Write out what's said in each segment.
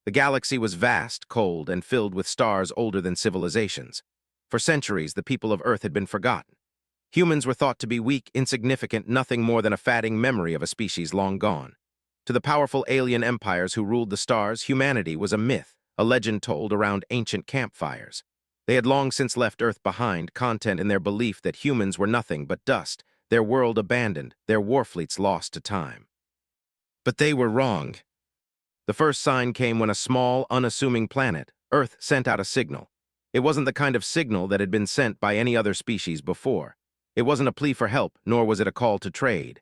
The galaxy was vast, cold, and filled with stars older than civilizations. For centuries, the people of Earth had been forgotten. Humans were thought to be weak, insignificant, nothing more than a fading memory of a species long gone. To the powerful alien empires who ruled the stars, humanity was a myth, a legend told around ancient campfires. They had long since left Earth behind, content in their belief that humans were nothing but dust, their world abandoned, their warfleets lost to time. But they were wrong. The first sign came when a small, unassuming planet, Earth, sent out a signal. It wasn't the kind of signal that had been sent by any other species before. It wasn't a plea for help, nor was it a call to trade.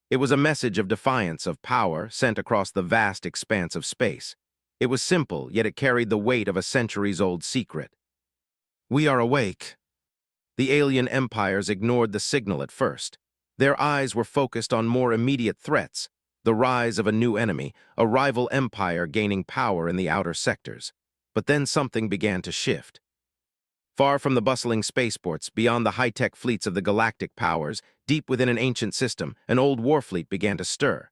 It was a message of defiance, of power, sent across the vast expanse of space. It was simple, yet it carried the weight of a centuries-old secret. "We are awake." The alien empires ignored the signal at first. Their eyes were focused on more immediate threats, the rise of a new enemy, a rival empire gaining power in the outer sectors. But then something began to shift. Far from the bustling spaceports, beyond the high-tech fleets of the galactic powers, deep within an ancient system, an old warfleet began to stir.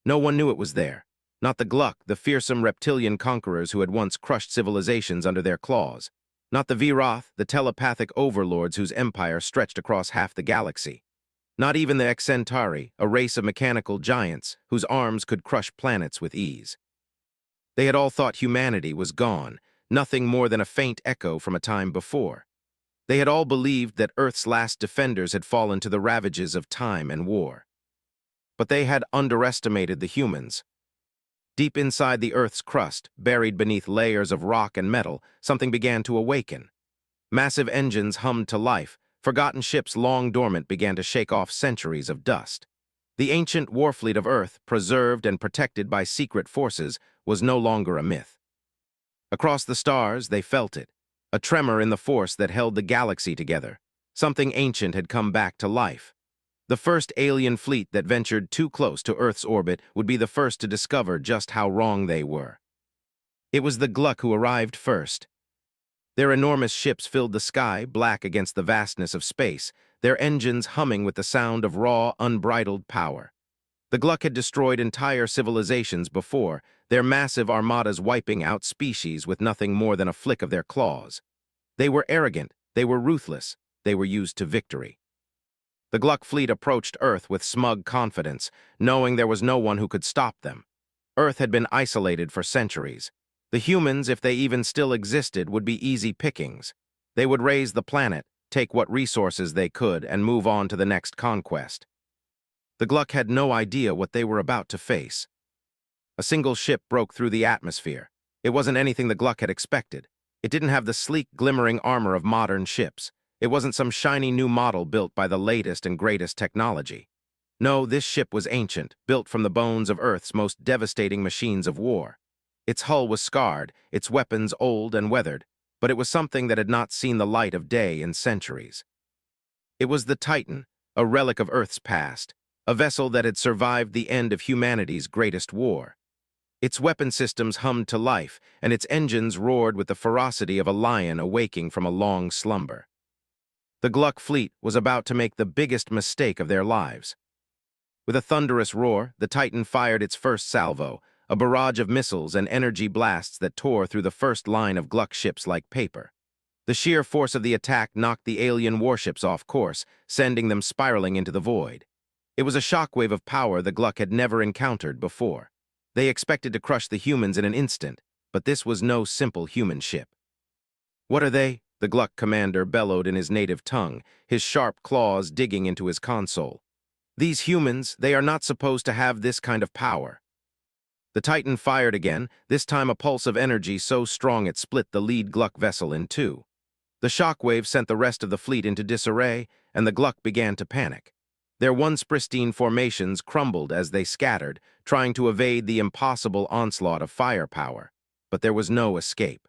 No one knew it was there. Not the Gluck, the fearsome reptilian conquerors who had once crushed civilizations under their claws. Not the Viroth, the telepathic overlords whose empire stretched across half the galaxy. Not even the Excentauri, a race of mechanical giants whose arms could crush planets with ease. They had all thought humanity was gone, nothing more than a faint echo from a time before. They had all believed that Earth's last defenders had fallen to the ravages of time and war. But they had underestimated the humans. Deep inside the Earth's crust, buried beneath layers of rock and metal, something began to awaken. Massive engines hummed to life. Forgotten ships long dormant began to shake off centuries of dust. The ancient warfleet of Earth, preserved and protected by secret forces, was no longer a myth. Across the stars, they felt it, a tremor in the force that held the galaxy together. Something ancient had come back to life. The first alien fleet that ventured too close to Earth's orbit would be the first to discover just how wrong they were. It was the Gluck who arrived first. Their enormous ships filled the sky, black against the vastness of space, their engines humming with the sound of raw, unbridled power. The Gluck had destroyed entire civilizations before, their massive armadas wiping out species with nothing more than a flick of their claws. They were arrogant, they were ruthless, they were used to victory. The Gluck fleet approached Earth with smug confidence, knowing there was no one who could stop them. Earth had been isolated for centuries. The humans, if they even still existed, would be easy pickings. They would raise the planet, take what resources they could, and move on to the next conquest. The Gluck had no idea what they were about to face. A single ship broke through the atmosphere. It wasn't anything the Gluck had expected. It didn't have the sleek, glimmering armor of modern ships. It wasn't some shiny new model built by the latest and greatest technology. No, this ship was ancient, built from the bones of Earth's most devastating machines of war. Its hull was scarred, its weapons old and weathered, but it was something that had not seen the light of day in centuries. It was the Titan, a relic of Earth's past, a vessel that had survived the end of humanity's greatest war. Its weapon systems hummed to life, and its engines roared with the ferocity of a lion awaking from a long slumber. The Gluck fleet was about to make the biggest mistake of their lives. With a thunderous roar, the Titan fired its first salvo, a barrage of missiles and energy blasts that tore through the first line of Gluck ships like paper. The sheer force of the attack knocked the alien warships off course, sending them spiraling into the void. It was a shockwave of power the Gluck had never encountered before. They expected to crush the humans in an instant, but this was no simple human ship. "What are they?" the Gluck commander bellowed in his native tongue, his sharp claws digging into his console. "These humans, they are not supposed to have this kind of power." The Titan fired again, this time a pulse of energy so strong it split the lead Gluck vessel in two. The shockwave sent the rest of the fleet into disarray, and the Gluck began to panic. Their once pristine formations crumbled as they scattered, trying to evade the impossible onslaught of firepower. But there was no escape.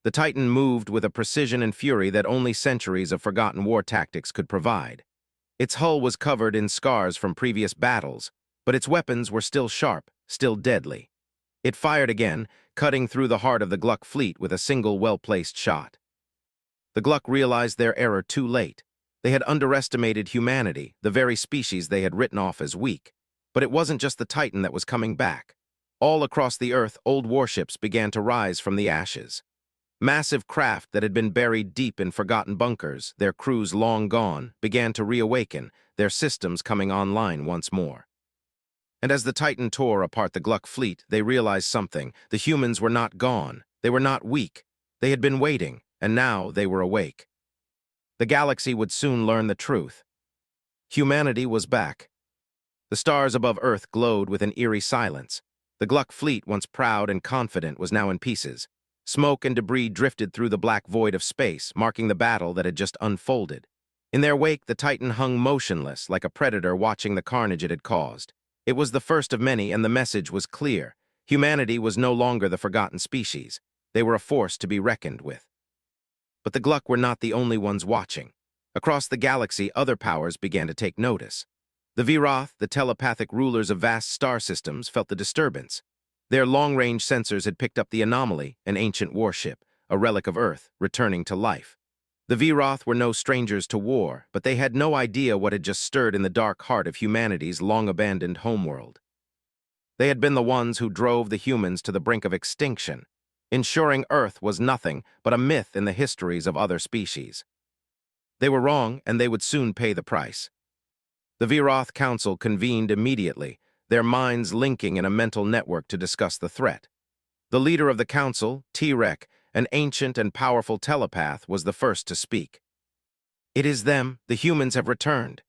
The Titan moved with a precision and fury that only centuries of forgotten war tactics could provide. Its hull was covered in scars from previous battles, but its weapons were still sharp, still deadly. It fired again, cutting through the heart of the Gluck fleet with a single well-placed shot. The Gluck realized their error too late. They had underestimated humanity, the very species they had written off as weak. But it wasn't just the Titan that was coming back. All across the Earth, old warships began to rise from the ashes. Massive craft that had been buried deep in forgotten bunkers, their crews long gone, began to reawaken, their systems coming online once more. And as the Titan tore apart the Gluck fleet, they realized something. The humans were not gone. They were not weak. They had been waiting, and now they were awake. The galaxy would soon learn the truth. Humanity was back. The stars above Earth glowed with an eerie silence. The Gluck fleet, once proud and confident, was now in pieces. Smoke and debris drifted through the black void of space, marking the battle that had just unfolded. In their wake, the Titan hung motionless, like a predator watching the carnage it had caused. It was the first of many, and the message was clear. Humanity was no longer the forgotten species. They were a force to be reckoned with. But the Gluck were not the only ones watching. Across the galaxy, other powers began to take notice. The Viroth, the telepathic rulers of vast star systems, felt the disturbance. Their long-range sensors had picked up the anomaly, an ancient warship, a relic of Earth, returning to life. The Viroth were no strangers to war, but they had no idea what had just stirred in the dark heart of humanity's long-abandoned homeworld. They had been the ones who drove the humans to the brink of extinction, ensuring Earth was nothing but a myth in the histories of other species. They were wrong, and they would soon pay the price. The Viroth Council convened immediately, their minds linking in a mental network to discuss the threat. The leader of the council, T-Rex, an ancient and powerful telepath, was the first to speak. "It is them, the humans have returned."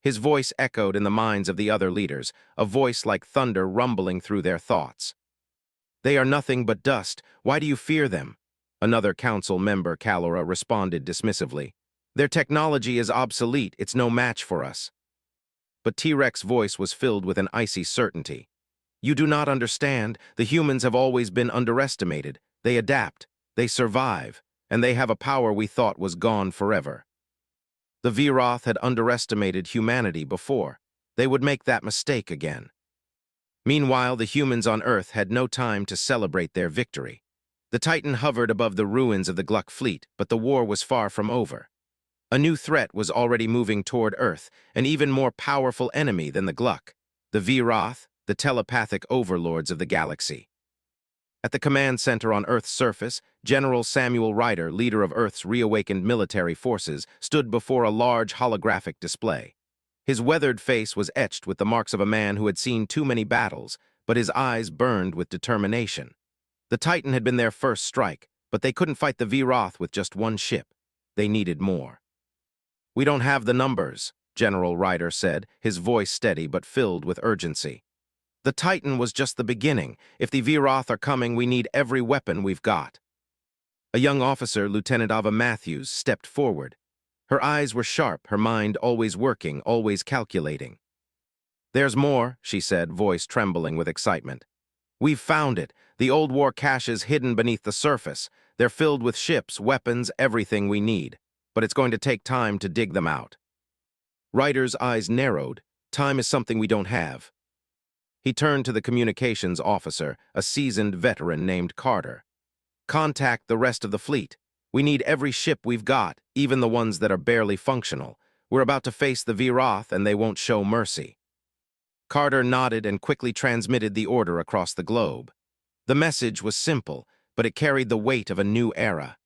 His voice echoed in the minds of the other leaders, a voice like thunder rumbling through their thoughts. "They are nothing but dust. Why do you fear them?" Another council member, Calora, responded dismissively. "Their technology is obsolete. It's no match for us." But T-Rex's voice was filled with an icy certainty. "You do not understand. The humans have always been underestimated. They adapt, they survive, and they have a power we thought was gone forever." The Viroth had underestimated humanity before. They would make that mistake again. Meanwhile, the humans on Earth had no time to celebrate their victory. The Titan hovered above the ruins of the Gluck fleet, but the war was far from over. A new threat was already moving toward Earth, an even more powerful enemy than the Gluck, the Viroth, the telepathic overlords of the galaxy. At the command center on Earth's surface, General Samuel Ryder, leader of Earth's reawakened military forces, stood before a large holographic display. His weathered face was etched with the marks of a man who had seen too many battles, but his eyes burned with determination. The Titan had been their first strike, but they couldn't fight the Viroth with just one ship. They needed more. "We don't have the numbers," General Ryder said, his voice steady but filled with urgency. "The Titan was just the beginning. If the Viroth are coming, we need every weapon we've got." A young officer, Lieutenant Ava Matthews, stepped forward. Her eyes were sharp, her mind always working, always calculating. "There's more," she said, voice trembling with excitement. "We've found it. The old war caches hidden beneath the surface. They're filled with ships, weapons, everything we need. But it's going to take time to dig them out." Ryder's eyes narrowed. Time is something we don't have. He turned to the communications officer, a seasoned veteran named Carter. "Contact the rest of the fleet. We need every ship we've got, even the ones that are barely functional. We're about to face the Viroth, and they won't show mercy." Carter nodded and quickly transmitted the order across the globe. The message was simple, but it carried the weight of a new era.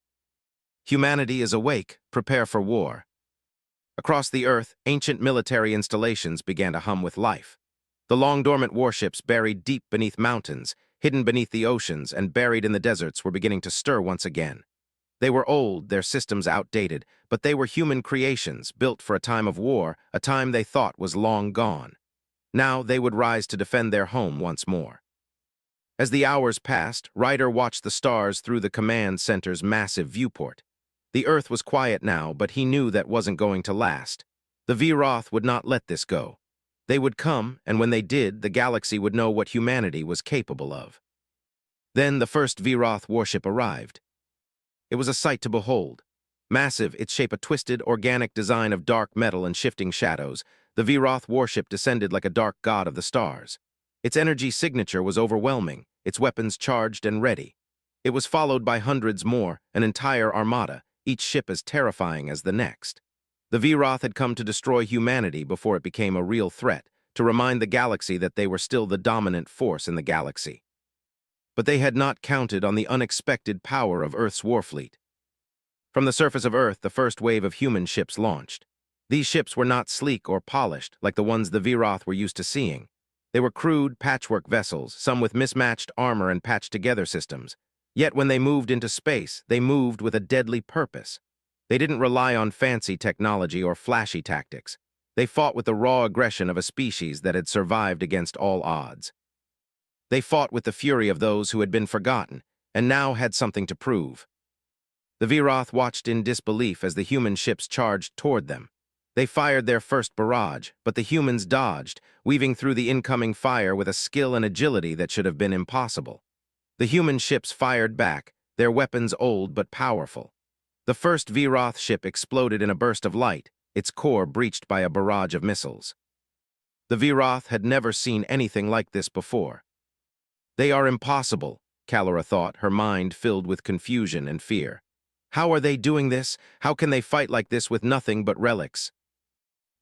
Humanity is awake, prepare for war. Across the Earth, ancient military installations began to hum with life. The long-dormant warships buried deep beneath mountains, hidden beneath the oceans, and buried in the deserts were beginning to stir once again. They were old, their systems outdated, but they were human creations, built for a time of war, a time they thought was long gone. Now they would rise to defend their home once more. As the hours passed, Ryder watched the stars through the command center's massive viewport. The Earth was quiet now, but he knew that wasn't going to last. The Viroth would not let this go. They would come, and when they did, the galaxy would know what humanity was capable of. Then the first Viroth warship arrived. It was a sight to behold. Massive, its shape a twisted, organic design of dark metal and shifting shadows, the Viroth warship descended like a dark god of the stars. Its energy signature was overwhelming, its weapons charged and ready. It was followed by hundreds more, an entire armada, each ship as terrifying as the next. The Viroth had come to destroy humanity before it became a real threat, to remind the galaxy that they were still the dominant force in the galaxy. But they had not counted on the unexpected power of Earth's Warfleet. From the surface of Earth, the first wave of human ships launched. These ships were not sleek or polished like the ones the Viroth were used to seeing. They were crude, patchwork vessels, some with mismatched armor and patched-together systems. Yet when they moved into space, they moved with a deadly purpose. They didn't rely on fancy technology or flashy tactics. They fought with the raw aggression of a species that had survived against all odds. They fought with the fury of those who had been forgotten, and now had something to prove. The Viroth watched in disbelief as the human ships charged toward them. They fired their first barrage, but the humans dodged, weaving through the incoming fire with a skill and agility that should have been impossible. The human ships fired back, their weapons old but powerful. The first Viroth ship exploded in a burst of light, its core breached by a barrage of missiles. The Viroth had never seen anything like this before. They are impossible, Kalora thought, her mind filled with confusion and fear. How are they doing this? How can they fight like this with nothing but relics?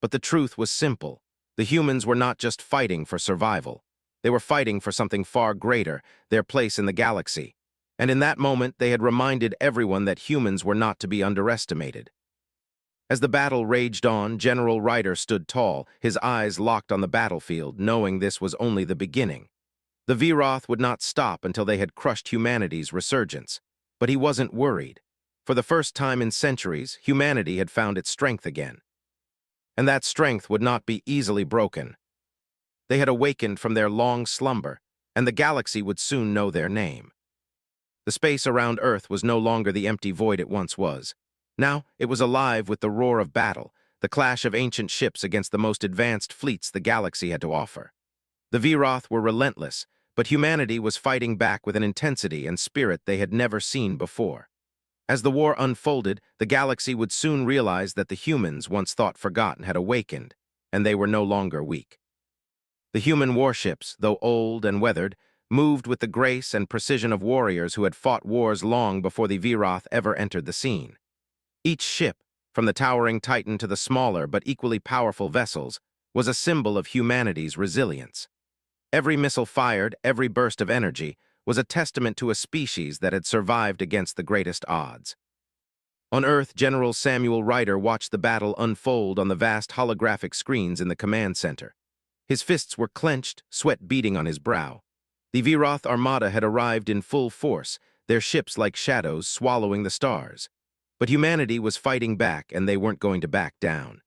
But the truth was simple. The humans were not just fighting for survival. They were fighting for something far greater, their place in the galaxy. And in that moment, they had reminded everyone that humans were not to be underestimated. As the battle raged on, General Ryder stood tall, his eyes locked on the battlefield, knowing this was only the beginning. The Viroth would not stop until they had crushed humanity's resurgence. But he wasn't worried. For the first time in centuries, humanity had found its strength again. And that strength would not be easily broken. They had awakened from their long slumber, and the galaxy would soon know their name. The space around Earth was no longer the empty void it once was. Now it was alive with the roar of battle, the clash of ancient ships against the most advanced fleets the galaxy had to offer. The Viroth were relentless, but humanity was fighting back with an intensity and spirit they had never seen before. As the war unfolded, the galaxy would soon realize that the humans, once thought forgotten, had awakened, and they were no longer weak. The human warships, though old and weathered, moved with the grace and precision of warriors who had fought wars long before the Viroth ever entered the scene. Each ship, from the towering Titan to the smaller but equally powerful vessels, was a symbol of humanity's resilience. Every missile fired, every burst of energy, was a testament to a species that had survived against the greatest odds. On Earth, General Samuel Ryder watched the battle unfold on the vast holographic screens in the command center. His fists were clenched, sweat beading on his brow. The Viroth armada had arrived in full force, their ships like shadows swallowing the stars. But humanity was fighting back, and they weren't going to back down.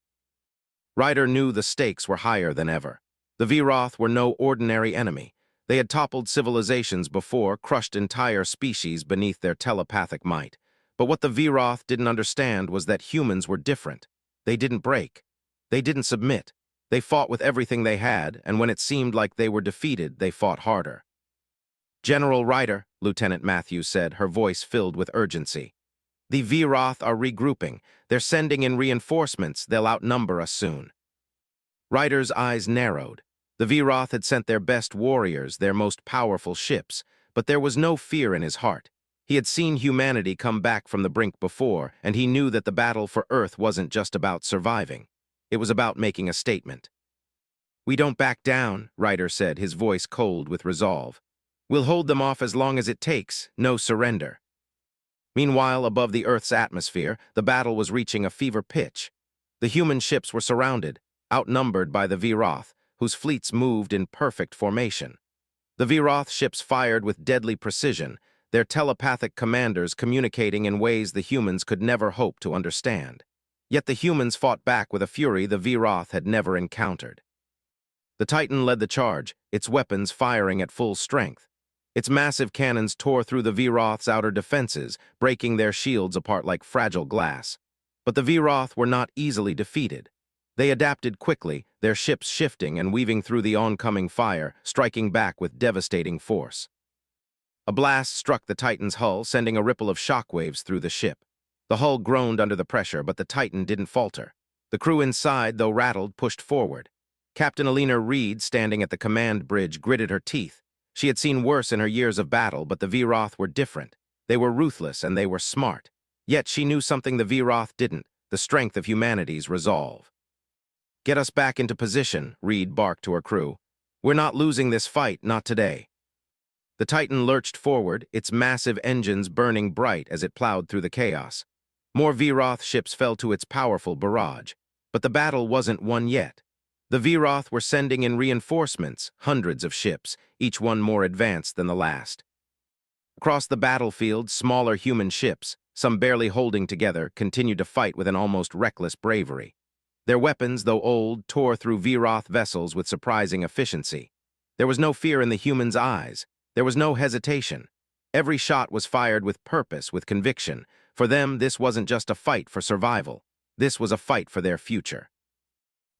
Ryder knew the stakes were higher than ever. The Viroth were no ordinary enemy. They had toppled civilizations before, crushed entire species beneath their telepathic might. But what the Viroth didn't understand was that humans were different. They didn't break. They didn't submit. They fought with everything they had, and when it seemed like they were defeated, they fought harder. "General Ryder," Lieutenant Matthews said, her voice filled with urgency. "The Viroth are regrouping. They're sending in reinforcements. They'll outnumber us soon." Ryder's eyes narrowed. The Viroth had sent their best warriors, their most powerful ships, but there was no fear in his heart. He had seen humanity come back from the brink before, and he knew that the battle for Earth wasn't just about surviving. It was about making a statement. "We don't back down," Ryder said, his voice cold with resolve. "We'll hold them off as long as it takes, no surrender." Meanwhile, above the Earth's atmosphere, the battle was reaching a fever pitch. The human ships were surrounded, outnumbered by the Viroth, whose fleets moved in perfect formation. The Viroth ships fired with deadly precision, their telepathic commanders communicating in ways the humans could never hope to understand. Yet the humans fought back with a fury the Viroth had never encountered. The Titan led the charge, its weapons firing at full strength. Its massive cannons tore through the Viroth's outer defenses, breaking their shields apart like fragile glass. But the Viroth were not easily defeated. They adapted quickly, their ships shifting and weaving through the oncoming fire, striking back with devastating force. A blast struck the Titan's hull, sending a ripple of shockwaves through the ship. The hull groaned under the pressure, but the Titan didn't falter. The crew inside, though rattled, pushed forward. Captain Alina Reed, standing at the command bridge, gritted her teeth. She had seen worse in her years of battle, but the Viroth were different. They were ruthless and they were smart. Yet she knew something the Viroth didn't, the strength of humanity's resolve. "Get us back into position," Reed barked to her crew. "We're not losing this fight, not today." The Titan lurched forward, its massive engines burning bright as it plowed through the chaos. More Vroth ships fell to its powerful barrage. But the battle wasn't won yet. The Vroth were sending in reinforcements, hundreds of ships, each one more advanced than the last. Across the battlefield, smaller human ships, some barely holding together, continued to fight with an almost reckless bravery. Their weapons, though old, tore through Vroth vessels with surprising efficiency. There was no fear in the humans' eyes. There was no hesitation. Every shot was fired with purpose, with conviction. For them, this wasn't just a fight for survival. This was a fight for their future.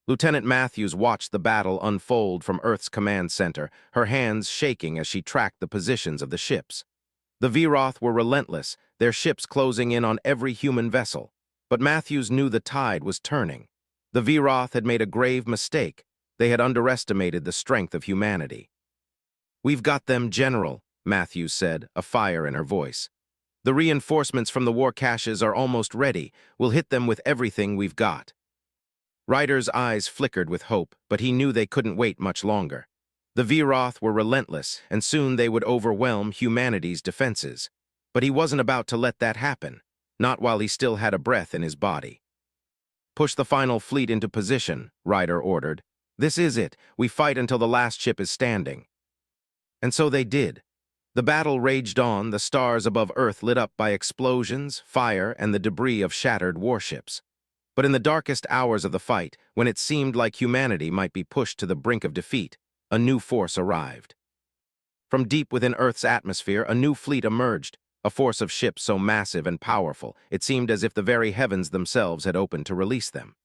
Lieutenant Matthews watched the battle unfold from Earth's command center, her hands shaking as she tracked the positions of the ships. The Vroth were relentless, their ships closing in on every human vessel. But Matthews knew the tide was turning. The Vroth had made a grave mistake. They had underestimated the strength of humanity. "We've got them, General," Matthews said, a fire in her voice. "The reinforcements from the war caches are almost ready. We'll hit them with everything we've got." Ryder's eyes flickered with hope, but he knew they couldn't wait much longer. The Vroth were relentless, and soon they would overwhelm humanity's defenses. But he wasn't about to let that happen, not while he still had a breath in his body. "Push the final fleet into position," Ryder ordered. "This is it. We fight until the last ship is standing." And so they did. The battle raged on, the stars above Earth lit up by explosions, fire, and the debris of shattered warships. But in the darkest hours of the fight, when it seemed like humanity might be pushed to the brink of defeat, a new force arrived. From deep within Earth's atmosphere, a new fleet emerged, a force of ships so massive and powerful, it seemed as if the very heavens themselves had opened to release them.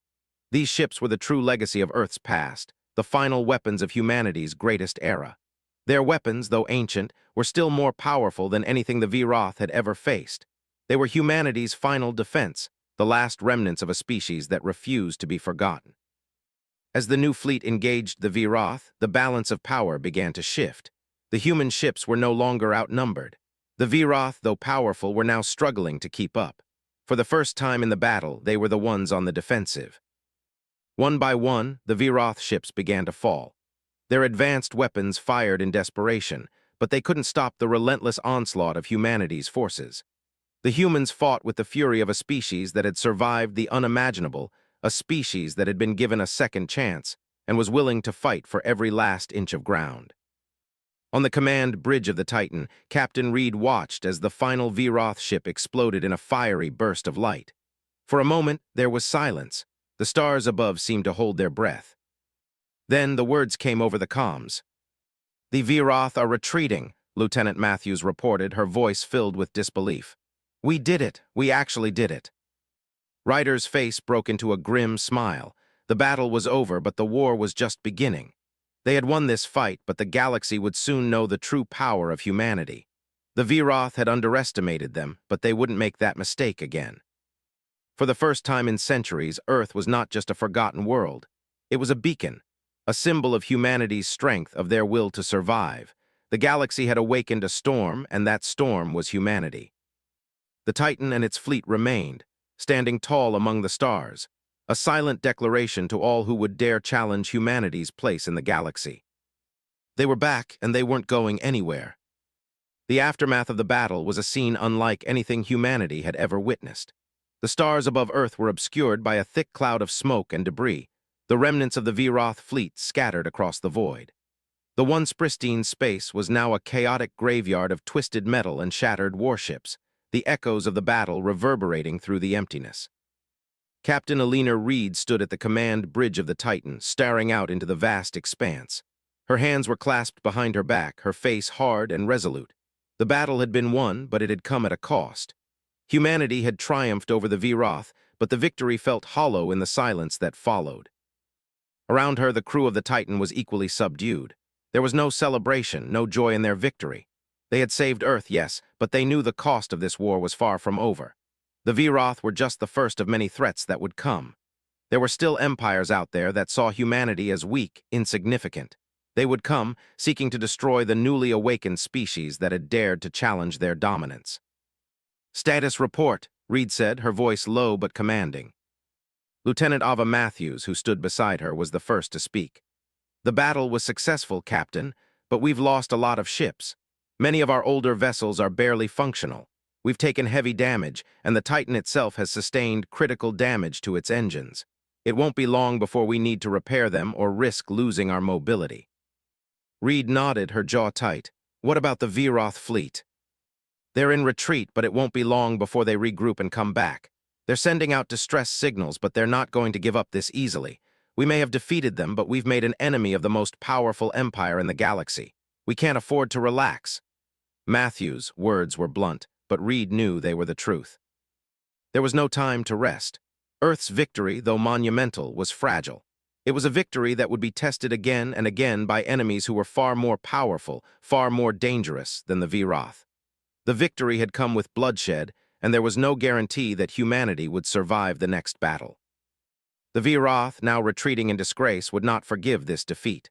These ships were the true legacy of Earth's past, the final weapons of humanity's greatest era. Their weapons, though ancient, were still more powerful than anything the Vroth had ever faced. They were humanity's final defense, the last remnants of a species that refused to be forgotten. As the new fleet engaged the Vroth, the balance of power began to shift. The human ships were no longer outnumbered. The Vroth, though powerful, were now struggling to keep up. For the first time in the battle, they were the ones on the defensive. One by one, the Vroth ships began to fall. Their advanced weapons fired in desperation, but they couldn't stop the relentless onslaught of humanity's forces. The humans fought with the fury of a species that had survived the unimaginable, a species that had been given a second chance and was willing to fight for every last inch of ground. On the command bridge of the Titan, Captain Reed watched as the final Vroth ship exploded in a fiery burst of light. For a moment, there was silence. The stars above seemed to hold their breath. Then the words came over the comms. "The Vroth are retreating," Lieutenant Matthews reported, her voice filled with disbelief. "We did it. We actually did it." Ryder's face broke into a grim smile. The battle was over, but the war was just beginning. They had won this fight, but the galaxy would soon know the true power of humanity. The Vroth had underestimated them, but they wouldn't make that mistake again. For the first time in centuries, Earth was not just a forgotten world. It was a beacon, a symbol of humanity's strength, of their will to survive. The galaxy had awakened a storm, and that storm was humanity. The Titan and its fleet remained, standing tall among the stars, a silent declaration to all who would dare challenge humanity's place in the galaxy. They were back, and they weren't going anywhere. The aftermath of the battle was a scene unlike anything humanity had ever witnessed. The stars above Earth were obscured by a thick cloud of smoke and debris, the remnants of the Vroth fleet scattered across the void. The once pristine space was now a chaotic graveyard of twisted metal and shattered warships, the echoes of the battle reverberating through the emptiness. Captain Alina Reed stood at the command bridge of the Titan, staring out into the vast expanse. Her hands were clasped behind her back, her face hard and resolute. The battle had been won, but it had come at a cost. Humanity had triumphed over the Vroth, but the victory felt hollow in the silence that followed. Around her, the crew of the Titan was equally subdued. There was no celebration, no joy in their victory. They had saved Earth, yes, but they knew the cost of this war was far from over. The Vroth were just the first of many threats that would come. There were still empires out there that saw humanity as weak, insignificant. They would come, seeking to destroy the newly awakened species that had dared to challenge their dominance. "Status report," Reed said, her voice low but commanding. Lieutenant Ava Matthews, who stood beside her, was the first to speak. "The battle was successful, Captain, but we've lost a lot of ships. Many of our older vessels are barely functional. We've taken heavy damage, and the Titan itself has sustained critical damage to its engines. It won't be long before we need to repair them or risk losing our mobility." Reed nodded, her jaw tight. "What about the Viroth fleet?" "They're in retreat, but it won't be long before they regroup and come back. They're sending out distress signals, but they're not going to give up this easily. We may have defeated them, but we've made an enemy of the most powerful empire in the galaxy. We can't afford to relax." Matthew's words were blunt, but Reed knew they were the truth. There was no time to rest. Earth's victory, though monumental, was fragile. It was a victory that would be tested again and again by enemies who were far more powerful, far more dangerous than the Viroth. The victory had come with bloodshed, and there was no guarantee that humanity would survive the next battle. The Viroth, now retreating in disgrace, would not forgive this defeat.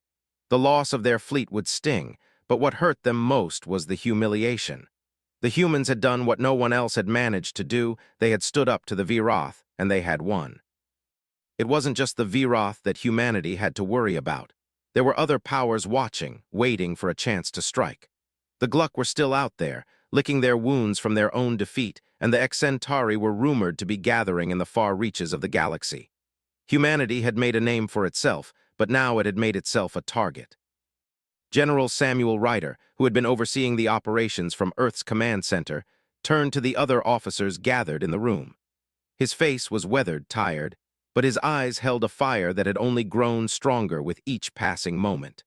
The loss of their fleet would sting, but what hurt them most was the humiliation. The humans had done what no one else had managed to do. They had stood up to the Viroth, and they had won. It wasn't just the Viroth that humanity had to worry about. There were other powers watching, waiting for a chance to strike. The Gluck were still out there, licking their wounds from their own defeat, and the Excentauri were rumored to be gathering in the far reaches of the galaxy. Humanity had made a name for itself, but now it had made itself a target. General Samuel Ryder, who had been overseeing the operations from Earth's command center, turned to the other officers gathered in the room. His face was weathered, tired, but his eyes held a fire that had only grown stronger with each passing moment.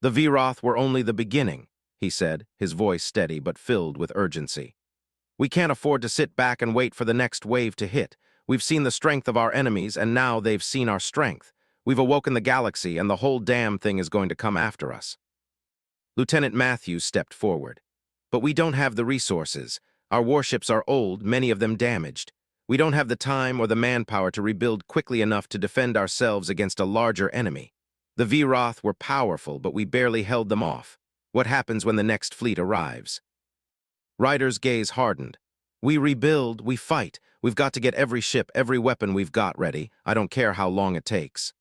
"The Viroth were only the beginning," he said, his voice steady but filled with urgency. "We can't afford to sit back and wait for the next wave to hit. We've seen the strength of our enemies, and now they've seen our strength. We've awoken the galaxy, and the whole damn thing is going to come after us." Lieutenant Matthews stepped forward. "But we don't have the resources. Our warships are old, many of them damaged. We don't have the time or the manpower to rebuild quickly enough to defend ourselves against a larger enemy. The Viroth were powerful, but we barely held them off. What happens when the next fleet arrives?" Ryder's gaze hardened. "We rebuild, we fight. We've got to get every ship, every weapon we've got ready. I don't care how long it takes."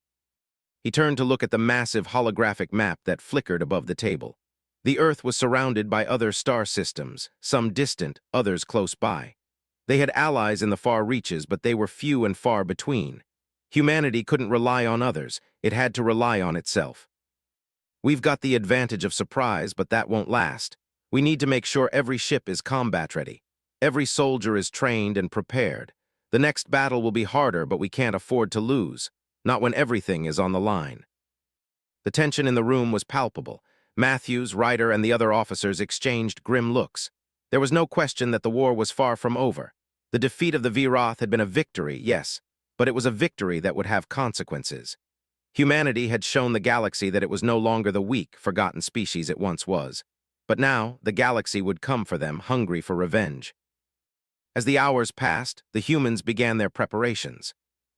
He turned to look at the massive holographic map that flickered above the table. The Earth was surrounded by other star systems, some distant, others close by. They had allies in the far reaches, but they were few and far between. Humanity couldn't rely on others. It had to rely on itself. "We've got the advantage of surprise, but that won't last. We need to make sure every ship is combat ready. Every soldier is trained and prepared. The next battle will be harder, but we can't afford to lose. Not when everything is on the line." The tension in the room was palpable. Matthews, Ryder, and the other officers exchanged grim looks. There was no question that the war was far from over. The defeat of the Viroth had been a victory, yes, but it was a victory that would have consequences. Humanity had shown the galaxy that it was no longer the weak, forgotten species it once was. But now, the galaxy would come for them, hungry for revenge. As the hours passed, the humans began their preparations.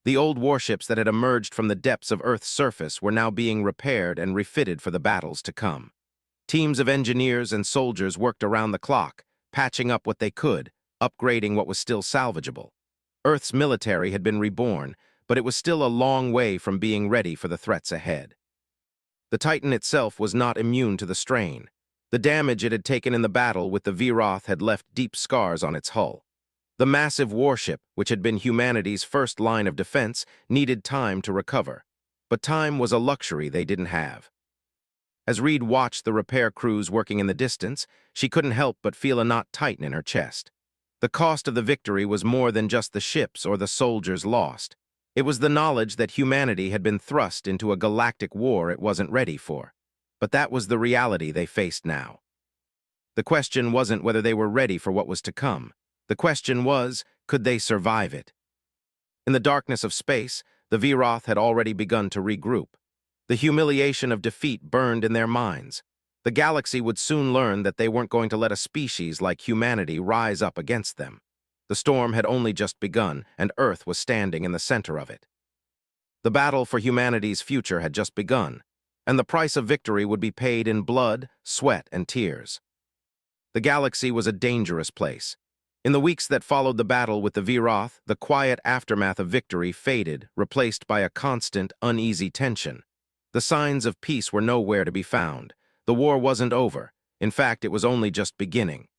The old warships that had emerged from the depths of Earth's surface were now being repaired and refitted for the battles to come. Teams of engineers and soldiers worked around the clock, patching up what they could, upgrading what was still salvageable. Earth's military had been reborn, but it was still a long way from being ready for the threats ahead. The Titan itself was not immune to the strain. The damage it had taken in the battle with the Viroth had left deep scars on its hull. The massive warship, which had been humanity's first line of defense, needed time to recover. But time was a luxury they didn't have. As Reed watched the repair crews working in the distance, she couldn't help but feel a knot tighten in her chest. The cost of the victory was more than just the ships or the soldiers lost. It was the knowledge that humanity had been thrust into a galactic war it wasn't ready for. But that was the reality they faced now. The question wasn't whether they were ready for what was to come. The question was, could they survive it? In the darkness of space, the Viroth had already begun to regroup. The humiliation of defeat burned in their minds. The galaxy would soon learn that they weren't going to let a species like humanity rise up against them. The storm had only just begun, and Earth was standing in the center of it. The battle for humanity's future had just begun, and the price of victory would be paid in blood, sweat, and tears. The galaxy was a dangerous place. In the weeks that followed the battle with the Viroth, the quiet aftermath of victory faded, replaced by a constant, uneasy tension. The signs of peace were nowhere to be found. The war wasn't over. In fact, it was only just beginning.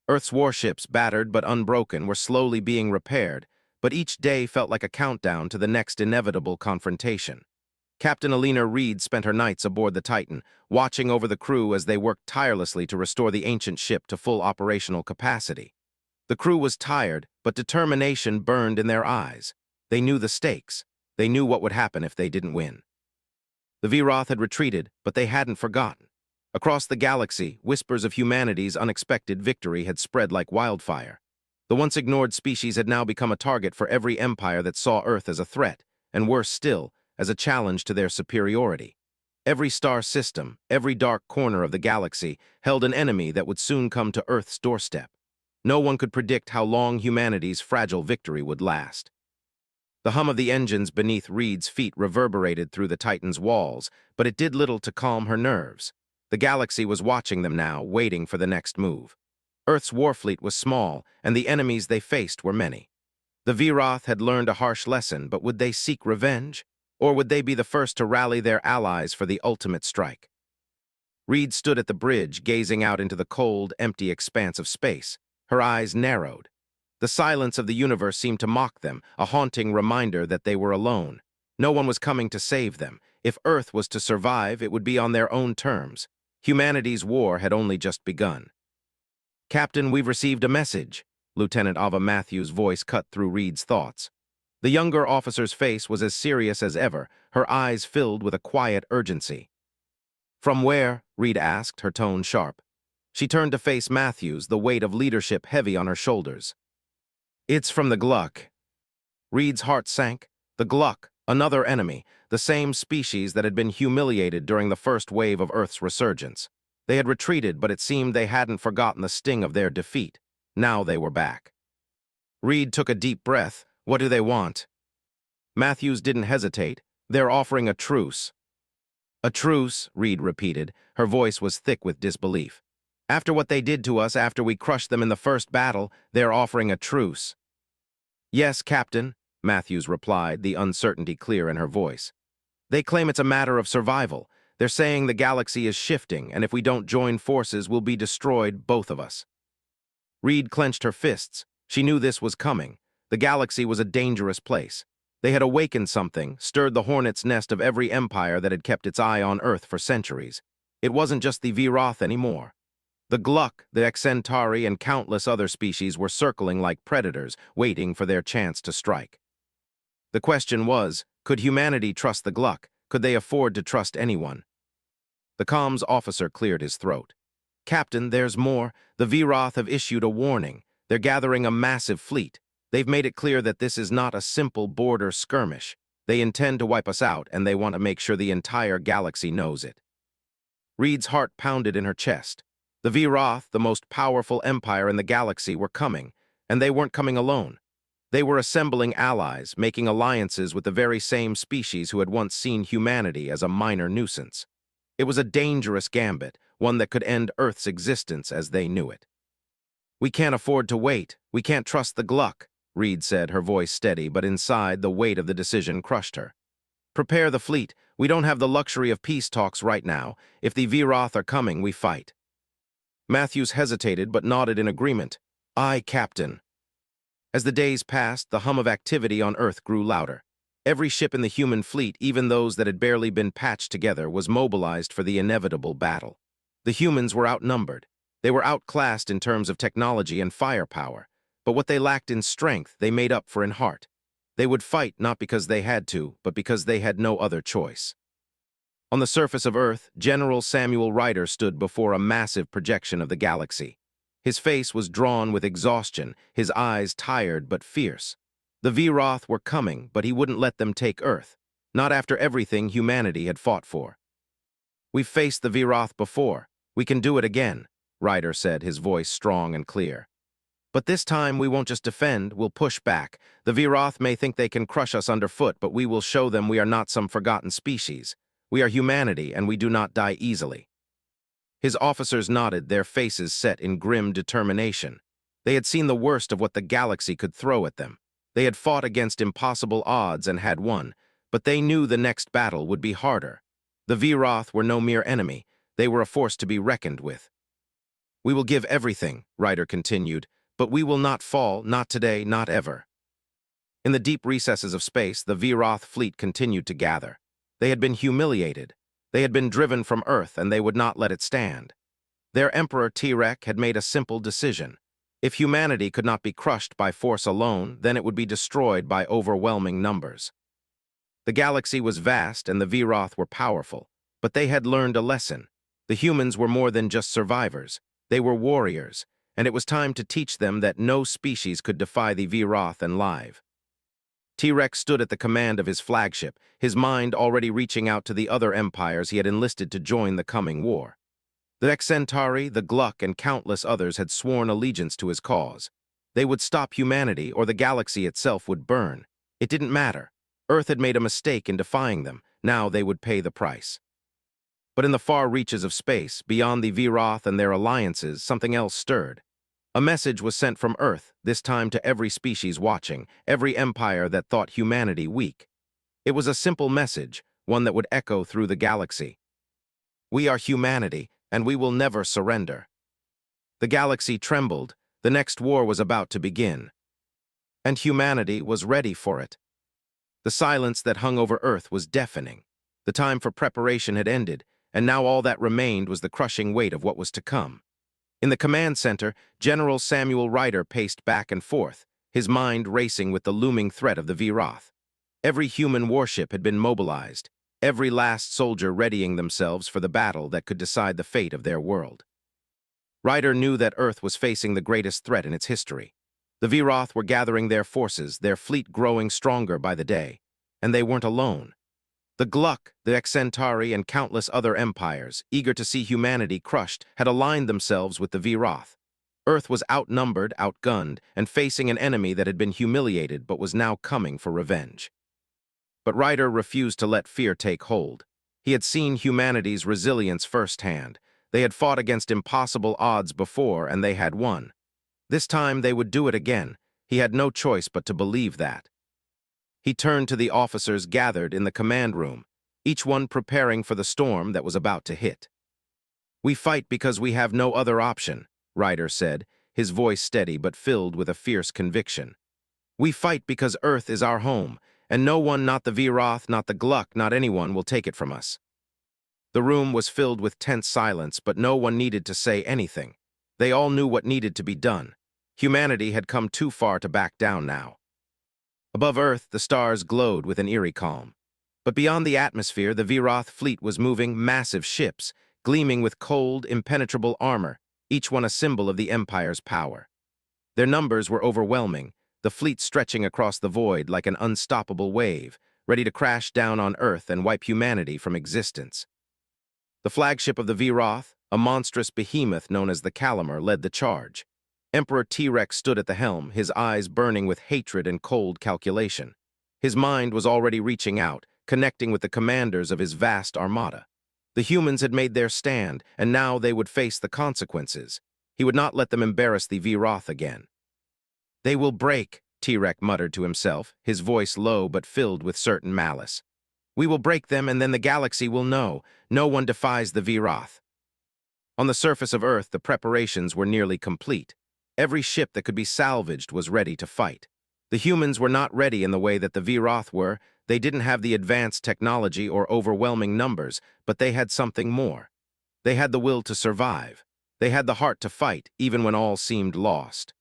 Earth's warships, battered but unbroken, were slowly being repaired, but each day felt like a countdown to the next inevitable confrontation. Captain Alina Reed spent her nights aboard the Titan, watching over the crew as they worked tirelessly to restore the ancient ship to full operational capacity. The crew was tired, but determination burned in their eyes. They knew the stakes. They knew what would happen if they didn't win. The Viroth had retreated, but they hadn't forgotten. Across the galaxy, whispers of humanity's unexpected victory had spread like wildfire. The once ignored species had now become a target for every empire that saw Earth as a threat, and worse still, as a challenge to their superiority. Every star system, every dark corner of the galaxy, held an enemy that would soon come to Earth's doorstep. No one could predict how long humanity's fragile victory would last. The hum of the engines beneath Reed's feet reverberated through the Titan's walls, but it did little to calm her nerves. The galaxy was watching them now, waiting for the next move. Earth's Warfleet was small, and the enemies they faced were many. The Viroth had learned a harsh lesson, but would they seek revenge? Or would they be the first to rally their allies for the ultimate strike? Reed stood at the bridge, gazing out into the cold, empty expanse of space. Her eyes narrowed. The silence of the universe seemed to mock them, a haunting reminder that they were alone. No one was coming to save them. If Earth was to survive, it would be on their own terms. Humanity's war had only just begun. "Captain, we've received a message." Lieutenant Ava Matthews' voice cut through Reed's thoughts. The younger officer's face was as serious as ever, her eyes filled with a quiet urgency. "From where?" Reed asked, her tone sharp. She turned to face Matthews, the weight of leadership heavy on her shoulders. "It's from the Gluck." Reed's heart sank. The Gluck, another enemy, the same species that had been humiliated during the first wave of Earth's resurgence. They had retreated, but it seemed they hadn't forgotten the sting of their defeat. Now they were back. Reed took a deep breath. "What do they want?" Matthews didn't hesitate. "They're offering a truce." "A truce," Reed repeated. Her voice was thick with disbelief. "After what they did to us after we crushed them in the first battle, they're offering a truce." "Yes, Captain," Matthews replied, the uncertainty clear in her voice. "They claim it's a matter of survival. They're saying the galaxy is shifting, and if we don't join forces, we'll be destroyed, both of us." Reed clenched her fists. She knew this was coming. The galaxy was a dangerous place. They had awakened something, stirred the hornet's nest of every empire that had kept its eye on Earth for centuries. It wasn't just the Viroth anymore. The Gluck, the Xcentauri, and countless other species were circling like predators, waiting for their chance to strike. The question was, could humanity trust the Gluck? Could they afford to trust anyone? The comms officer cleared his throat. "Captain, there's more. The Viroth have issued a warning. They're gathering a massive fleet. They've made it clear that this is not a simple border skirmish. They intend to wipe us out, and they want to make sure the entire galaxy knows it." Reed's heart pounded in her chest. The Viroth, the most powerful empire in the galaxy, were coming, and they weren't coming alone. They were assembling allies, making alliances with the very same species who had once seen humanity as a minor nuisance. It was a dangerous gambit, one that could end Earth's existence as they knew it. "We can't afford to wait. We can't trust the Gluck," Reed said, her voice steady, but inside the weight of the decision crushed her. "Prepare the fleet. We don't have the luxury of peace talks right now. If the Viroth are coming, we fight." Matthews hesitated but nodded in agreement. "Aye, Captain." As the days passed, the hum of activity on Earth grew louder. Every ship in the human fleet, even those that had barely been patched together, was mobilized for the inevitable battle. The humans were outnumbered. They were outclassed in terms of technology and firepower, but what they lacked in strength, they made up for in heart. They would fight not because they had to, but because they had no other choice. On the surface of Earth, General Samuel Ryder stood before a massive projection of the galaxy. His face was drawn with exhaustion, his eyes tired but fierce. The Viroth were coming, but he wouldn't let them take Earth, not after everything humanity had fought for. "We've faced the Viroth before. We can do it again," Ryder said, his voice strong and clear. "But this time we won't just defend, we'll push back. The Viroth may think they can crush us underfoot, but we will show them we are not some forgotten species. We are humanity, and we do not die easily." His officers nodded, their faces set in grim determination. They had seen the worst of what the galaxy could throw at them. They had fought against impossible odds and had won, but they knew the next battle would be harder. The Viroth were no mere enemy. They were a force to be reckoned with. We will give everything, Ryder continued, but we will not fall, not today, not ever. In the deep recesses of space, the Voth fleet continued to gather. They had been humiliated. They had been driven from Earth, and they would not let it stand. Their Emperor T-Rex had made a simple decision. If humanity could not be crushed by force alone, then it would be destroyed by overwhelming numbers. The galaxy was vast and the Voth were powerful, but they had learned a lesson. The humans were more than just survivors. They were warriors, and it was time to teach them that no species could defy the Voth and live. T-Rex stood at the command of his flagship, his mind already reaching out to the other empires he had enlisted to join the coming war. The Xcentauri, the Gluck, and countless others had sworn allegiance to his cause. They would stop humanity, or the galaxy itself would burn. It didn't matter. Earth had made a mistake in defying them. Now they would pay the price. But in the far reaches of space, beyond the Voth and their alliances, something else stirred. A message was sent from Earth, this time to every species watching, every empire that thought humanity weak. It was a simple message, one that would echo through the galaxy. We are humanity, and we will never surrender. The galaxy trembled. The next war was about to begin. And humanity was ready for it. The silence that hung over Earth was deafening. The time for preparation had ended, and now all that remained was the crushing weight of what was to come. In the command center, General Samuel Ryder paced back and forth, his mind racing with the looming threat of the Voth. Every human warship had been mobilized, every last soldier readying themselves for the battle that could decide the fate of their world. Ryder knew that Earth was facing the greatest threat in its history. The Voth were gathering their forces, their fleet growing stronger by the day, and they weren't alone. The Gluck, the Xcentauri, and countless other empires, eager to see humanity crushed, had aligned themselves with the Voth. Earth was outnumbered, outgunned, and facing an enemy that had been humiliated but was now coming for revenge. But Ryder refused to let fear take hold. He had seen humanity's resilience firsthand. They had fought against impossible odds before, and they had won. This time they would do it again. He had no choice but to believe that. He turned to the officers gathered in the command room, each one preparing for the storm that was about to hit. We fight because we have no other option, Ryder said, his voice steady but filled with a fierce conviction. We fight because Earth is our home, and no one, not the Voth, not the Gluck, not anyone, will take it from us. The room was filled with tense silence, but no one needed to say anything. They all knew what needed to be done. Humanity had come too far to back down now. Above Earth, the stars glowed with an eerie calm. But beyond the atmosphere, the Voth fleet was moving, massive ships, gleaming with cold, impenetrable armor, each one a symbol of the Empire's power. Their numbers were overwhelming, the fleet stretching across the void like an unstoppable wave, ready to crash down on Earth and wipe humanity from existence. The flagship of the Voth, a monstrous behemoth known as the Calamar, led the charge. Emperor T-Rex stood at the helm, his eyes burning with hatred and cold calculation. His mind was already reaching out, connecting with the commanders of his vast armada. The humans had made their stand, and now they would face the consequences. He would not let them embarrass the Voth again. They will break, T-Rex muttered to himself, his voice low but filled with certain malice. We will break them, and then the galaxy will know. No one defies the Voth. On the surface of Earth, the preparations were nearly complete. Every ship that could be salvaged was ready to fight. The humans were not ready in the way that the Voth were. They didn't have the advanced technology or overwhelming numbers, but they had something more. They had the will to survive. They had the heart to fight, even when all seemed lost.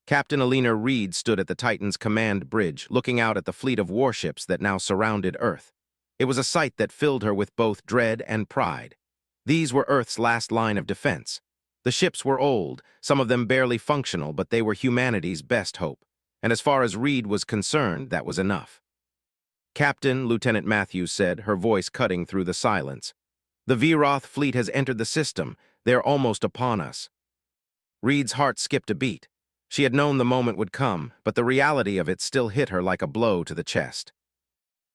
Captain Alina Reed stood at the Titan's command bridge, looking out at the fleet of warships that now surrounded Earth. It was a sight that filled her with both dread and pride. These were Earth's last line of defense. The ships were old, some of them barely functional, but they were humanity's best hope. And as far as Reed was concerned, that was enough. Captain, Lieutenant Matthews said, her voice cutting through the silence. The Voth fleet has entered the system. They're almost upon us. Reed's heart skipped a beat. She had known the moment would come, but the reality of it still hit her like a blow to the chest.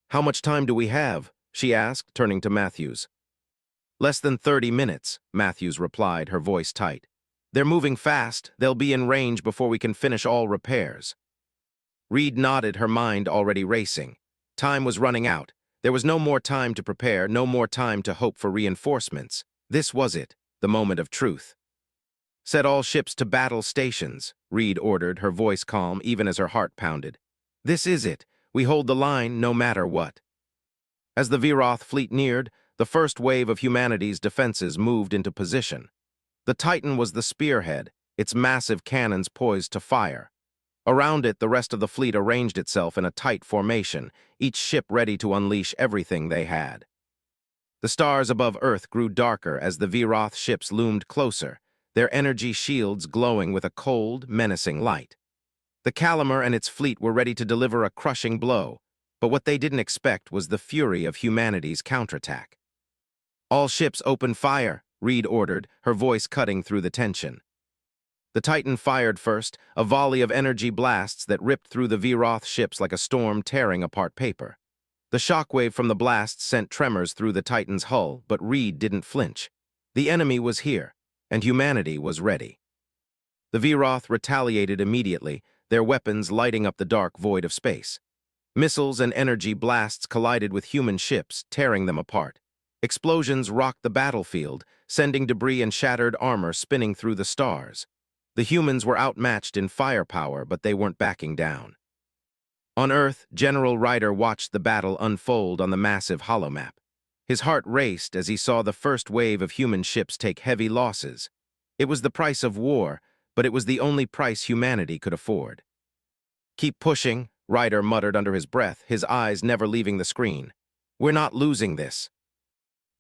How much time do we have? She asked, turning to Matthews. Less than 30 minutes, Matthews replied, her voice tight. They're moving fast. They'll be in range before we can finish all repairs. Reed nodded, her mind already racing. Time was running out. There was no more time to prepare, no more time to hope for reinforcements. This was it, the moment of truth. Set all ships to battle stations, Reed ordered, her voice calm even as her heart pounded. This is it. We hold the line no matter what. As the Viroth fleet neared, the first wave of humanity's defenses moved into position. The Titan was the spearhead, its massive cannons poised to fire. Around it, the rest of the fleet arranged itself in a tight formation, each ship ready to unleash everything they had. The stars above Earth grew darker as the Viroth ships loomed closer, their energy shields glowing with a cold, menacing light. The Calamar and its fleet were ready to deliver a crushing blow, but what they didn't expect was the fury of humanity's counterattack. All ships open fire, Reed ordered, her voice cutting through the tension. The Titan fired first, a volley of energy blasts that ripped through the Viroth ships like a storm tearing apart paper. The shockwave from the blasts sent tremors through the Titan's hull, but Reed didn't flinch. The enemy was here, and humanity was ready. The Viroth retaliated immediately, their weapons lighting up the dark void of space. Missiles and energy blasts collided with human ships, tearing them apart. Explosions rocked the battlefield, sending debris and shattered armor spinning through the stars. The humans were outmatched in firepower, but they weren't backing down. On Earth, General Ryder watched the battle unfold on the massive holomap. His heart raced as he saw the first wave of human ships take heavy losses. It was the price of war, but it was the only price humanity could afford. "Keep pushing," Ryder muttered under his breath, his eyes never leaving the screen. "We're not losing this."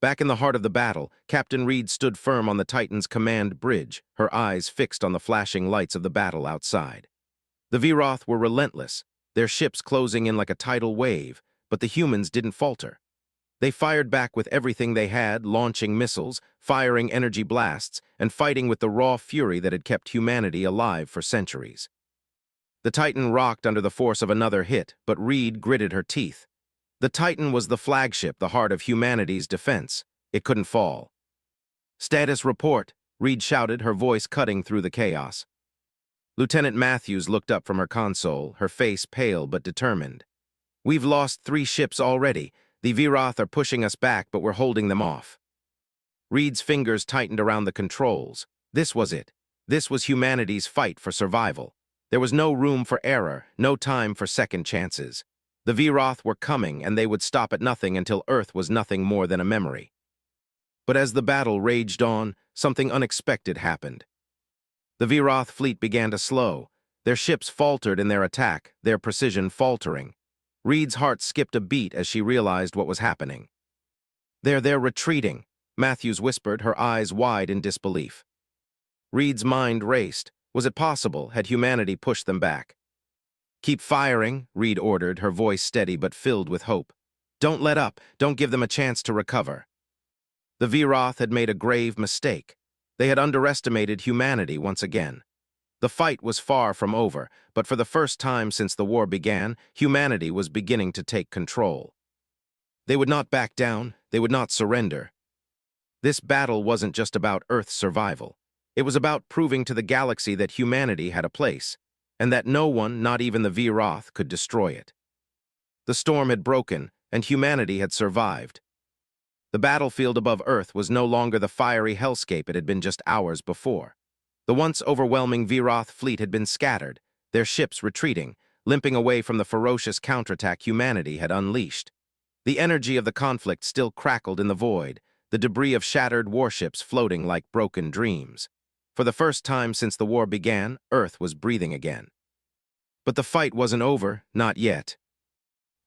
Back in the heart of the battle, Captain Reed stood firm on the Titan's command bridge, her eyes fixed on the flashing lights of the battle outside. The Viroth were relentless, their ships closing in like a tidal wave, but the humans didn't falter. They fired back with everything they had, launching missiles, firing energy blasts, and fighting with the raw fury that had kept humanity alive for centuries. The Titan rocked under the force of another hit, but Reed gritted her teeth. The Titan was the flagship, the heart of humanity's defense. It couldn't fall. "Status report," Reed shouted, her voice cutting through the chaos. Lieutenant Matthews looked up from her console, her face pale but determined. "We've lost 3 ships already. The Viroth are pushing us back, but we're holding them off." Reed's fingers tightened around the controls. This was it. This was humanity's fight for survival. There was no room for error, no time for second chances. The Viroth were coming, and they would stop at nothing until Earth was nothing more than a memory. But as the battle raged on, something unexpected happened. The Viroth fleet began to slow. Their ships faltered in their attack, their precision faltering. Reed's heart skipped a beat as she realized what was happening. They're retreating," Matthews whispered, her eyes wide in disbelief. Reed's mind raced. Was it possible? Had humanity pushed them back? "Keep firing," Reed ordered, her voice steady but filled with hope. "Don't let up. Don't give them a chance to recover." The Viroth had made a grave mistake. They had underestimated humanity once again. The fight was far from over, but for the first time since the war began, humanity was beginning to take control. They would not back down. They would not surrender. This battle wasn't just about Earth's survival. It was about proving to the galaxy that humanity had a place, and that no one, not even the Viroth, could destroy it. The storm had broken, and humanity had survived. The battlefield above Earth was no longer the fiery hellscape it had been just hours before. The once overwhelming Viroth fleet had been scattered, their ships retreating, limping away from the ferocious counterattack humanity had unleashed. The energy of the conflict still crackled in the void, the debris of shattered warships floating like broken dreams. For the first time since the war began, Earth was breathing again. But the fight wasn't over, not yet.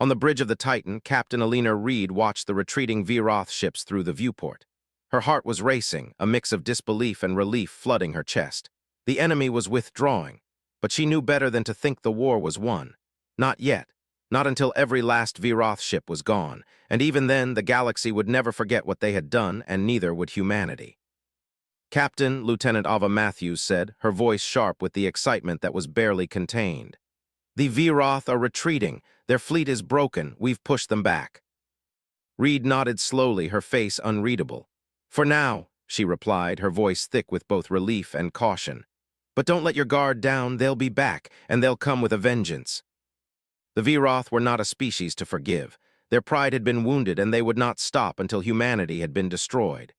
On the bridge of the Titan, Captain Alina Reed watched the retreating Viroth ships through the viewport. Her heart was racing, a mix of disbelief and relief flooding her chest. The enemy was withdrawing, but she knew better than to think the war was won. Not yet. Not until every last Viroth ship was gone, and even then the galaxy would never forget what they had done, and neither would humanity. "Captain," Lieutenant Ava Matthews said, her voice sharp with the excitement that was barely contained. "The Viroth are retreating. Their fleet is broken. We've pushed them back." Reed nodded slowly, her face unreadable. "For now," she replied, her voice thick with both relief and caution. "But don't let your guard down. They'll be back, and they'll come with a vengeance." The Viroth were not a species to forgive. Their pride had been wounded, and they would not stop until humanity had been destroyed.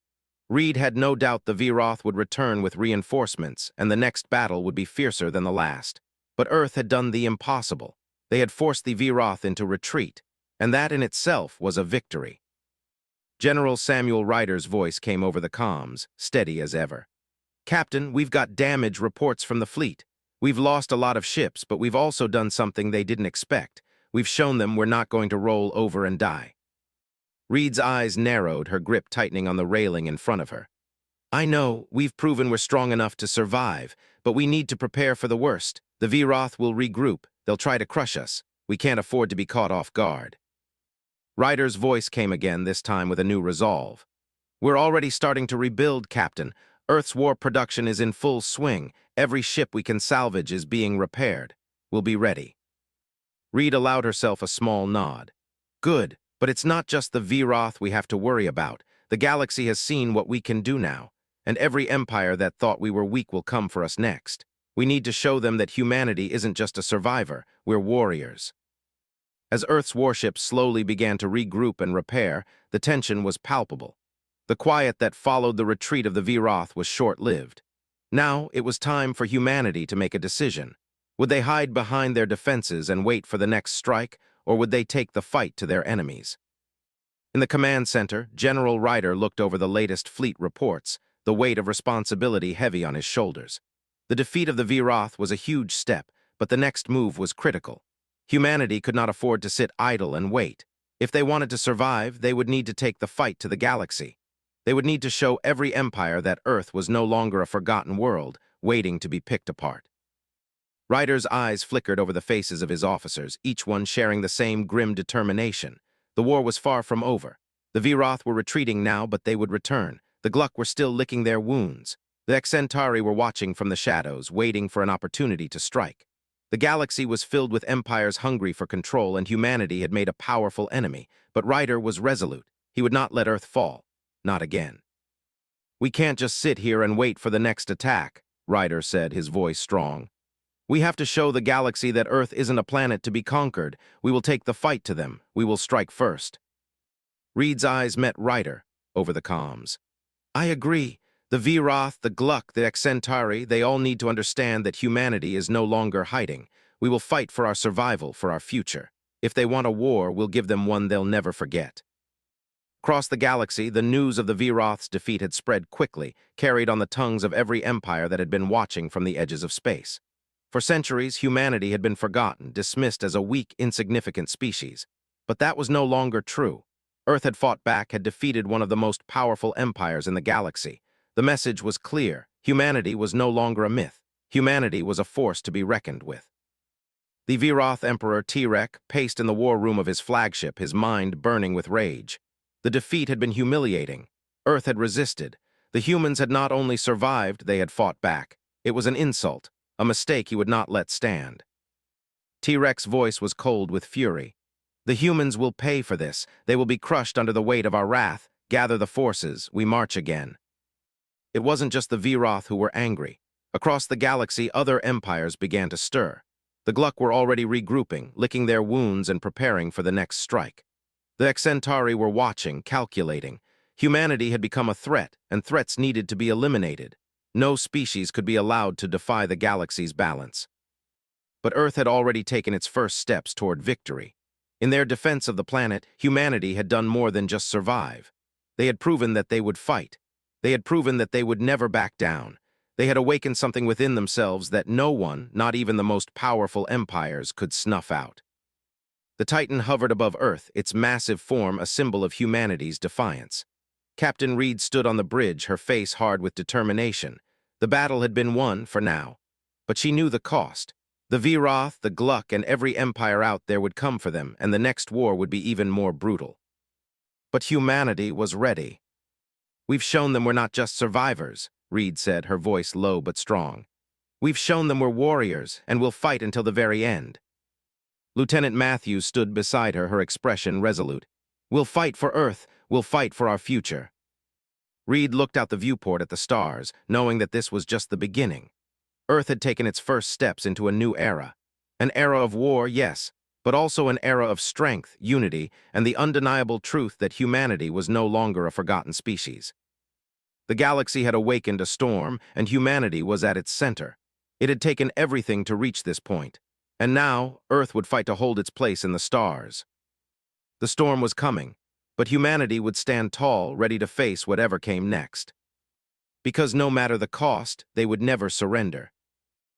Reed had no doubt the Viroth would return with reinforcements, and the next battle would be fiercer than the last. But Earth had done the impossible. They had forced the Viroth into retreat, and that in itself was a victory. General Samuel Ryder's voice came over the comms, steady as ever. "Captain, we've got damage reports from the fleet. We've lost a lot of ships, but we've also done something they didn't expect. We've shown them we're not going to roll over and die." Reed's eyes narrowed, her grip tightening on the railing in front of her. "I know, we've proven we're strong enough to survive, but we need to prepare for the worst. The Viroth will regroup. They'll try to crush us. We can't afford to be caught off guard." Ryder's voice came again, this time with a new resolve. "We're already starting to rebuild, Captain. Earth's war production is in full swing. Every ship we can salvage is being repaired. We'll be ready." Reed allowed herself a small nod. "Good, but it's not just the Viroth we have to worry about. The galaxy has seen what we can do now, and every empire that thought we were weak will come for us next. We need to show them that humanity isn't just a survivor, we're warriors." As Earth's warships slowly began to regroup and repair, the tension was palpable. The quiet that followed the retreat of the Viroth was short-lived. Now it was time for humanity to make a decision. Would they hide behind their defenses and wait for the next strike, or would they take the fight to their enemies? In the command center, General Ryder looked over the latest fleet reports, the weight of responsibility heavy on his shoulders. The defeat of the Viroth was a huge step, but the next move was critical. Humanity could not afford to sit idle and wait. If they wanted to survive, they would need to take the fight to the galaxy. They would need to show every empire that Earth was no longer a forgotten world, waiting to be picked apart. Ryder's eyes flickered over the faces of his officers, each one sharing the same grim determination. The war was far from over. The Viroth were retreating now, but they would return. The Gluck were still licking their wounds. The Xcentauri were watching from the shadows, waiting for an opportunity to strike. The galaxy was filled with empires hungry for control, and humanity had made a powerful enemy. But Ryder was resolute. He would not let Earth fall. Not again. "We can't just sit here and wait for the next attack," Ryder said, his voice strong. "We have to show the galaxy that Earth isn't a planet to be conquered. We will take the fight to them. We will strike first." Reed's eyes met Ryder over the comms. "I agree. The Viroth, the Gluck, the Xcentauri, they all need to understand that humanity is no longer hiding. We will fight for our survival, for our future. If they want a war, we'll give them one they'll never forget." Across the galaxy, the news of the Viroth's defeat had spread quickly, carried on the tongues of every empire that had been watching from the edges of space. For centuries, humanity had been forgotten, dismissed as a weak, insignificant species. But that was no longer true. Earth had fought back, had defeated one of the most powerful empires in the galaxy. The message was clear. Humanity was no longer a myth. Humanity was a force to be reckoned with. The Viroth Emperor T-Rex paced in the war room of his flagship, his mind burning with rage. The defeat had been humiliating. Earth had resisted. The humans had not only survived, they had fought back. It was an insult, a mistake he would not let stand. T-Rex's voice was cold with fury. "The humans will pay for this. They will be crushed under the weight of our wrath. Gather the forces. We march again." It wasn't just the Viroth who were angry. Across the galaxy, other empires began to stir. The Gluck were already regrouping, licking their wounds and preparing for the next strike. The Xcentauri were watching, calculating. Humanity had become a threat, and threats needed to be eliminated. No species could be allowed to defy the galaxy's balance. But Earth had already taken its first steps toward victory. In their defense of the planet, humanity had done more than just survive. They had proven that they would fight. They had proven that they would never back down. They had awakened something within themselves that no one, not even the most powerful empires, could snuff out. The Titan hovered above Earth, its massive form a symbol of humanity's defiance. Captain Reed stood on the bridge, her face hard with determination. The battle had been won for now, but she knew the cost. The Viroth, the Gluck, and every empire out there would come for them, and the next war would be even more brutal. But humanity was ready. "We've shown them we're not just survivors," Reed said, her voice low but strong. "We've shown them we're warriors, and we'll fight until the very end." Lieutenant Matthews stood beside her, her expression resolute. "We'll fight for Earth. We'll fight for our future." Reed looked out the viewport at the stars, knowing that this was just the beginning. Earth had taken its first steps into a new era. An era of war, yes, but also an era of strength, unity, and the undeniable truth that humanity was no longer a forgotten species. The galaxy had awakened a storm, and humanity was at its center. It had taken everything to reach this point, and now Earth would fight to hold its place in the stars. The storm was coming, but humanity would stand tall, ready to face whatever came next. Because no matter the cost, they would never surrender.